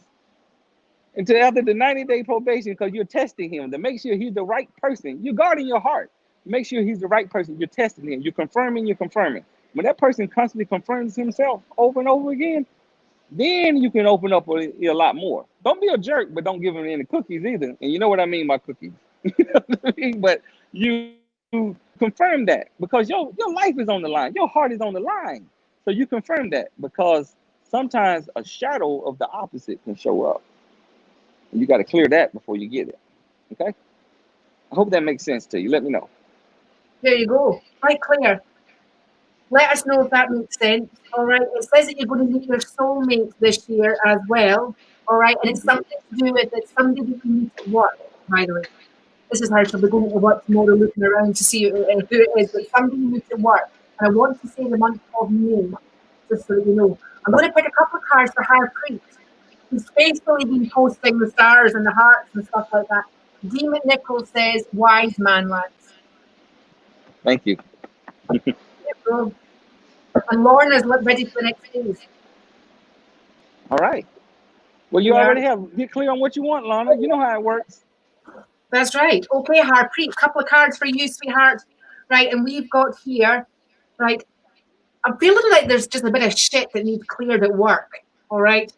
Speaker 2: until after the 90-day probation, because you're testing him to make sure he's the right person. You're guarding your heart. Make sure he's the right person. You're testing him. You're confirming. When that person constantly confirms himself over and over again, then you can open up a lot more. Don't be a jerk, but don't give him any cookies either. And you know what I mean by cookies. You know what I mean? But you confirm that because your life is on the line. Your heart is on the line. So you confirm that, because sometimes a shadow of the opposite can show up. And you got to clear that before you get it. Okay? I hope that makes sense to you. Let me know.
Speaker 1: There you go. Right, Claire. Let us know if that makes sense. All right. It says that you're going to meet your soulmate this year as well. All right. And it's something to do with it's somebody that you need to work, by the way. This is her. She'll be going to work tomorrow, looking around to see who it is. But somebody who's at work, and I want to say the month of May, just so that you know. I'm going to pick a couple of cards for Harpreet. He's faithfully been posting the stars and the hearts and stuff like that. D. McNichol says, "Wise man, lads."
Speaker 2: Thank you.
Speaker 1: And Lorna's ready for the next phase.
Speaker 2: All right. Well, you
Speaker 1: Yeah.
Speaker 2: already have. Get clear on what you want, Lana. You know how it works.
Speaker 1: That's right. Okay, Harpreet, couple of cards for you, sweetheart. Right, and we've got here, right, I'm feeling like there's just a bit of shit that needs cleared at work. All right.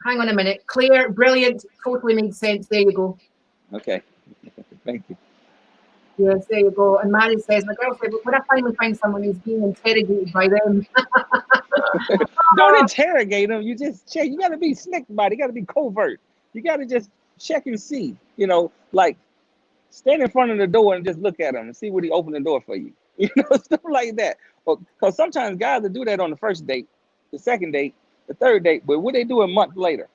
Speaker 1: Hang on a minute. Clear, brilliant, totally made sense. There you go.
Speaker 2: Okay. Thank you.
Speaker 1: Yes, there you go. And Mary says, my girlfriend, when I finally find someone who's being interrogated by them.
Speaker 2: Don't interrogate them. You just check. You got to be slick about it. You got to be covert. You got to just check and see. You know, like stand in front of the door and just look at him and see would he open the door for you. You know, stuff like that. Because sometimes guys will do that on the first date, the second date, the third date, but what they do a month later.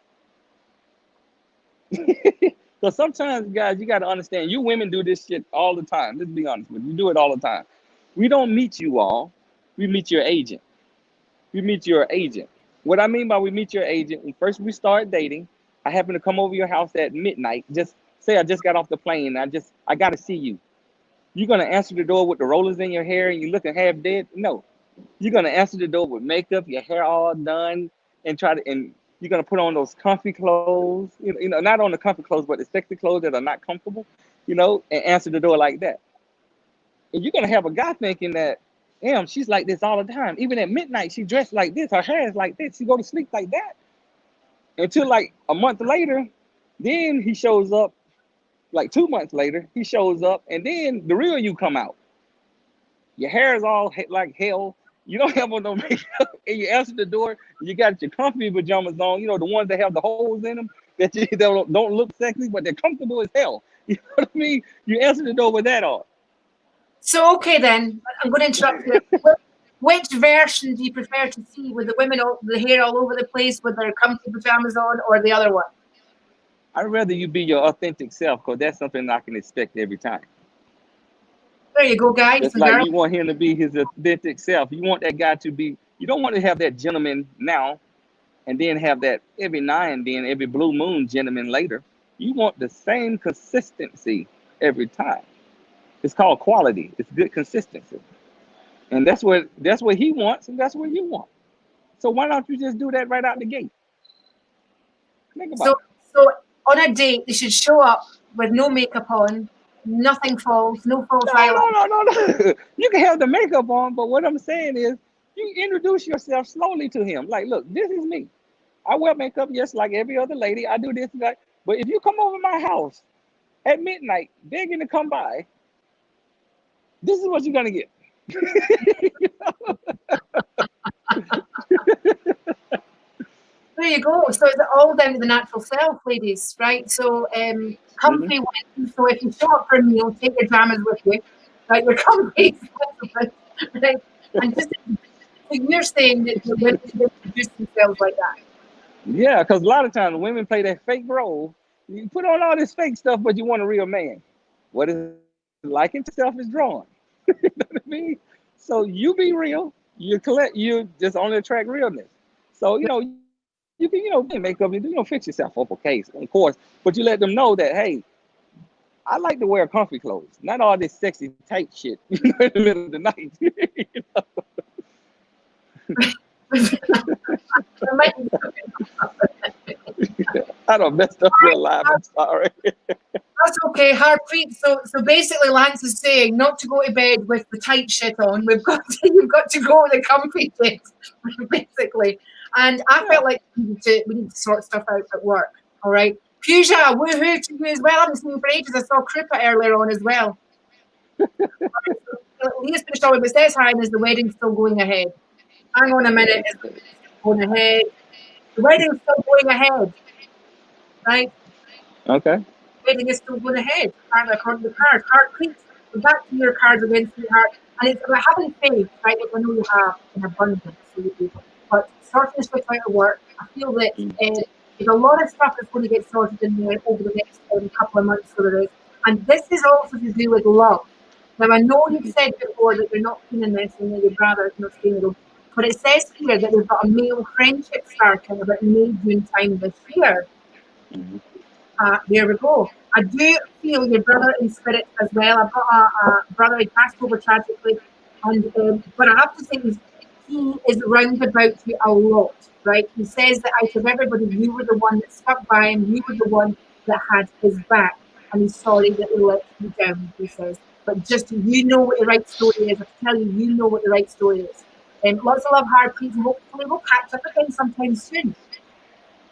Speaker 2: Because sometimes, guys, you got to understand, you women do this shit all the time. Let's be honest with you. You do it all the time. We don't meet you all. We meet your agent. We meet your agent. What I mean by we meet your agent, when first we start dating, I happen to come over your house at midnight. Just say I just got off the plane. I got to see you. You're going to answer the door with the rollers in your hair and you looking half dead? No. You're going to answer the door with makeup, your hair all done, and you're going to put on those comfy clothes, you know, not on the comfy clothes, but the sexy clothes that are not comfortable, you know, and answer the door like that. And you're going to have a guy thinking that, damn, she's like this all the time. Even at midnight, she dressed like this. Her hair is like this. She go to sleep like that. Until like a month later, then he shows up. Like 2 months later, he shows up, and then the real you come out. Your hair is all like hell. You don't have on no makeup, and you answer the door. You got your comfy pajamas on. You know, the ones that have the holes in them that don't look sexy, but they're comfortable as hell. You know what I mean? You answer the door with that on.
Speaker 1: So, okay then, I'm going to interrupt you. Which version do you prefer to see, with the women, the hair all over the place with their comfy pajamas on, or the other one?
Speaker 2: I'd rather you be your authentic self, because that's something I can expect every time.
Speaker 1: There you go, guys.
Speaker 2: It's like you want him to be his authentic self. You want that guy to be, you don't want to have that gentleman now and then have that every now and then, every blue moon gentleman later. You want the same consistency every time. It's called quality. It's good consistency. And that's what he wants, and that's what you want. So why don't you just do that right out the gate? Think about it.
Speaker 1: So on a date, they should show up with no makeup on, nothing false, no false eyeliner.
Speaker 2: No. You can have the makeup on, but what I'm saying is you introduce yourself slowly to him. Like, look, this is me. I wear makeup, yes, like every other lady. I do this and that. But if you come over my house at midnight, begging to come by, this is what you're going to get.
Speaker 1: There you go. So it's all down to the natural self, ladies, right? So comfy wins. So if you show up for a meal, take your pajamas with you, right? You're comfy, right? And just you're saying that the women should introduce themselves like that.
Speaker 2: Yeah, because a lot of times women play that fake role. You put on all this fake stuff, but you want a real man. What is like himself is drawn. You know what I mean? So you be real. You just only attract realness. So you know. You can, makeup, fix yourself up, okay, of course, but you let them know that, hey, I like to wear comfy clothes, not all this sexy tight shit, in the middle of the night. I don't messed up your life. I'm sorry.
Speaker 1: That's okay, Harpreet. So basically, Lance is saying not to go to bed with the tight shit on. You've got to go with the comfy shit, basically. And I felt like we need to sort stuff out at work. All right, Puja, woohoo to you as well. I haven't seen you for ages. I saw Krupa earlier on as well. Leah's finished on, but it says hi, and is the wedding still going ahead? Hang on a minute, is it going ahead? The wedding's still going ahead, right?
Speaker 2: Okay.
Speaker 1: The wedding is still going ahead, according to the cards. Harpreet, go back to your cards again, sweetheart. And it's about having faith, right? Which I know you have in abundance, so you do. But sorting this out of work, I feel that there's a lot of stuff that's going to get sorted in there over the next couple of months. So there is. And this is also to do with love. Now, I know you've said before that you're not keen on this and that your brother's not staying at home, but it says here that we've got a male friendship starting about May, June time this year.
Speaker 2: Mhm.
Speaker 1: There we go. I do feel your brother in spirit as well. I've got a brother who passed over tragically, and but I have to say he is round about you a lot, right? He says that out of everybody, you were the one that stuck by him. You were the one that had his back, and he's sorry that we let you down. He says, but just you know what the right story is. I tell you, you know what the right story is. Lots of love, Harpreet, and hopefully we'll catch up again sometime soon.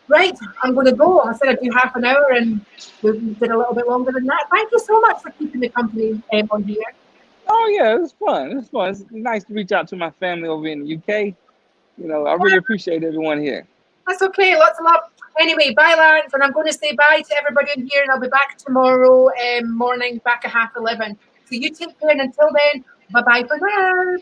Speaker 1: Right, I'm going to go. I said I'd do half an hour and we did a little bit longer than that. Thank you so much for keeping me company on here.
Speaker 2: Oh yeah, it's fun. It's fun. It's nice to reach out to my family over in the UK. I really appreciate everyone here.
Speaker 1: That's okay. Lots of love. Anyway, bye, Lance. And I'm going to say bye to everybody in here. And I'll be back tomorrow morning, back at 11:30. So you take care. And until then, bye-bye for now. Bye.